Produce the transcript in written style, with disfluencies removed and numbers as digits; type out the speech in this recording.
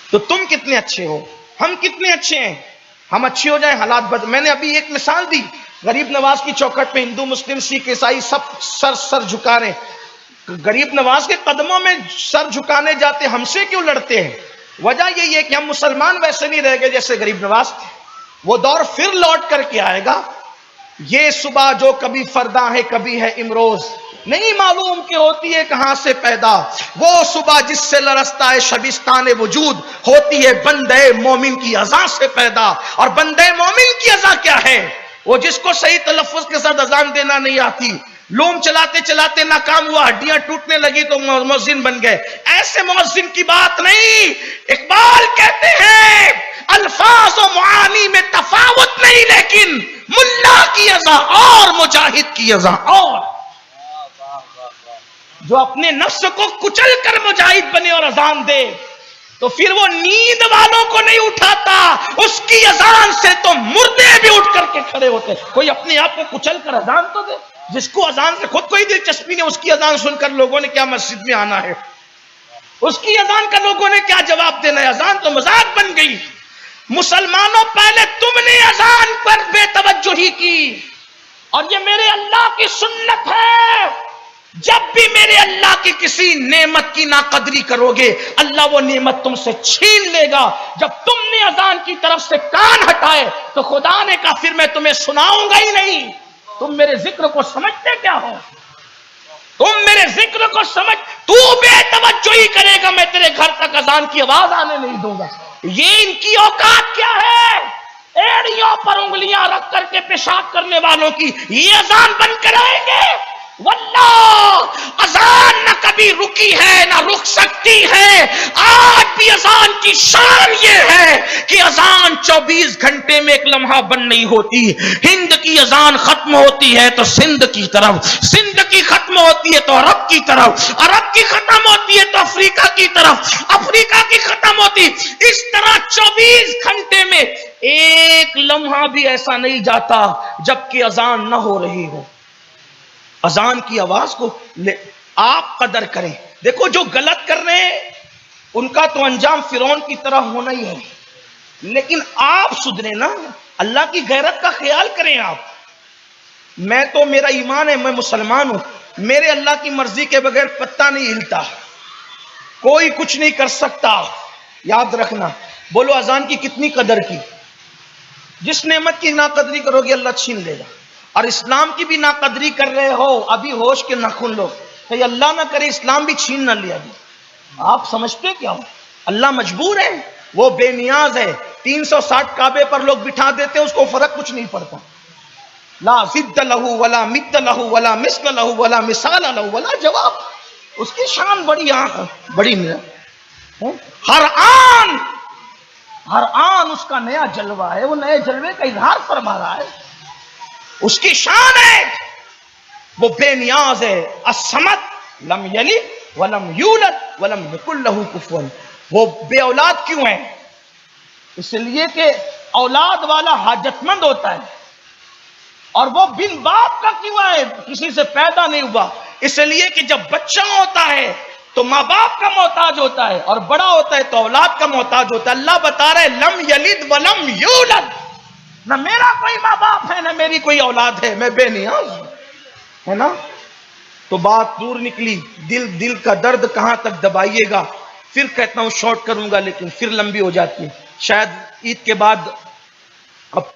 تو تم کتنے اچھے ہو، ہم کتنے اچھے ہیں، ہم اچھے ہو جائیں حالات میں نے ابھی ایک مثال دی، غریب نواز کی چوکھٹ پہ ہندو مسلم سکھ عیسائی سب سر جھکا رہے ہیں، غریب نواز کے قدموں میں سر جھکانے جاتے، ہم سے کیوں لڑتے ہیں؟ وجہ یہی ہے کہ ہم مسلمان ویسے نہیں رہ گئے جیسے غریب نواز تھے، وہ دور پھر لوٹ کر کے آئے گا۔ یہ صبح جو کبھی فردا ہے کبھی ہے امروز، نہیں معلوم کہ ہوتی ہے کہاں سے پیدا، وہ صبح جس سے لرزتا ہے شبستان وجود، ہوتی ہے بندے مومن کی اذان سے پیدا۔ اور بندے مومن کی اذان کیا ہے؟ وہ جس کو صحیح تلفظ کے ساتھ اذان دینا نہیں آتی، لوم چلاتے چلاتے ناکام ہوا، ہڈیاں ٹوٹنے لگی تو مؤذن بن گئے، ایسے مؤذن کی بات نہیں۔ اقبال کہتے ہیں الفاظ و معانی میں تفاوت نہیں، لیکن ملا کی اذان اور مجاہد کی اذان اور۔ جو اپنے نفس کو کچل کر مجاہد بنے اور اذان دے تو پھر وہ نیند والوں کو نہیں اٹھاتا، اس کی اذان سے تو مردے بھی اٹھ کر کے کھڑے ہوتے۔ کوئی اپنے آپ کو کچل کر اذان تو دے، جس کو اذان سے خود کوئی دلچسپی نہیں، اس کی اذان سن کر لوگوں نے کیا مسجد میں آنا ہے، اس کی اذان کا لوگوں نے کیا جواب دینا ہے؟ اذان تو مذاق بن گئی۔ مسلمانوں پہلے تم نے اذان پر بے توجہی کی، اور یہ میرے اللہ کی سنت ہے، جب بھی میرے اللہ کی کسی نعمت کی ناقدری کرو گے اللہ وہ نعمت تم سے چھین لے گا۔ جب تم نے اذان کی طرف سے کان ہٹائے تو خدا نے کہا پھر میں تمہیں سناؤں گا ہی نہیں۔ تم میرے ذکر کو سمجھتے کیا ہو؟ تم میرے ذکر کو سمجھ، تو بے توجہی کرے گا میں تیرے گھر تک اذان کی آواز آنے نہیں دوں گا۔ یہ ان کی اوقات کیا ہے؟ ایڑیوں پر انگلیاں رکھ کر کے پیشاب کرنے والوں کی یہ اذان بن کر آئیں گے۔ واللہ اذان نہ کبھی رکی ہے نہ رک سکتی ہے۔ آج بھی اذان کی شان یہ ہے کہ اذان 24 گھنٹے میں ایک لمحہ بند نہیں ہوتی۔ ہند کی اذان ختم ہوتی ہے تو سندھ کی طرف، سندھ کی ختم ہوتی ہے تو عرب کی طرف، عرب کی ختم ہوتی ہے تو افریقہ کی طرف، افریقہ کی ختم ہوتی۔ اس طرح 24 گھنٹے میں ایک لمحہ بھی ایسا نہیں جاتا جبکہ اذان نہ ہو رہی ہو۔ اذان کی آواز کو آپ قدر کریں۔ دیکھو جو غلط کر رہے ہیں ان کا تو انجام فرعون کی طرح ہونا ہی ہے، لیکن آپ سدھرے نا، اللہ کی غیرت کا خیال کریں۔ آپ، میں تو میرا ایمان ہے، میں مسلمان ہوں، میرے اللہ کی مرضی کے بغیر پتہ نہیں ہلتا، کوئی کچھ نہیں کر سکتا۔ یاد رکھنا۔ بولو اذان کی کتنی قدر کی؟ جس نعمت کی ناقدری کرو گے اللہ چھین لے گا۔ اور اسلام کی بھی ناقدری کر رہے ہو، ابھی ہوش کے ناخن لو، کہ اللہ نہ کرے اسلام بھی چھین نہ لیا جائے۔ آپ سمجھتے کیا ہو؟ اللہ مجبور ہے، وہ بے نیاز ہے۔ 360 کعبے پر لوگ بٹھا دیتے، اس کو فرق کچھ نہیں پڑتا۔ لا ضد لہ ولا مد لہ ولا مثل لہ ولا مثال لہ ولا جواب۔ اس کی شان بڑی ہر آن اس کا نیا جلوہ ہے، وہ نئے جلوے کا اظہار فرما رہا ہے۔ اس کی شان ہے، وہ بے نیاز ہے۔ الصمد لم یلد ولم یولد ولم یکن لہ کفوا۔ وہ بے اولاد کیوں ہے؟ اس لیے کہ اولاد والا حاجت مند ہوتا ہے، اور وہ بن باپ کا کیوں ہے؟ کسی سے پیدا نہیں ہوا۔ اس لیے کہ جب بچہ ہوتا ہے تو ماں باپ کا محتاج ہوتا ہے، اور بڑا ہوتا ہے تو اولاد کا محتاج ہوتا ہے۔ اللہ بتا رہے لم یلد ولم یولد، نہ میرا کوئی ماں باپ ہے نہ میری کوئی اولاد ہے، میں بے نیاز ہوں، ہے نا؟ تو بات دور نکلی۔ دل کا درد کہاں تک دبائیے گا؟ پھر کہتا ہوں شارٹ کروں گا لیکن پھر لمبی ہو جاتی ہے، شاید عید کے بعد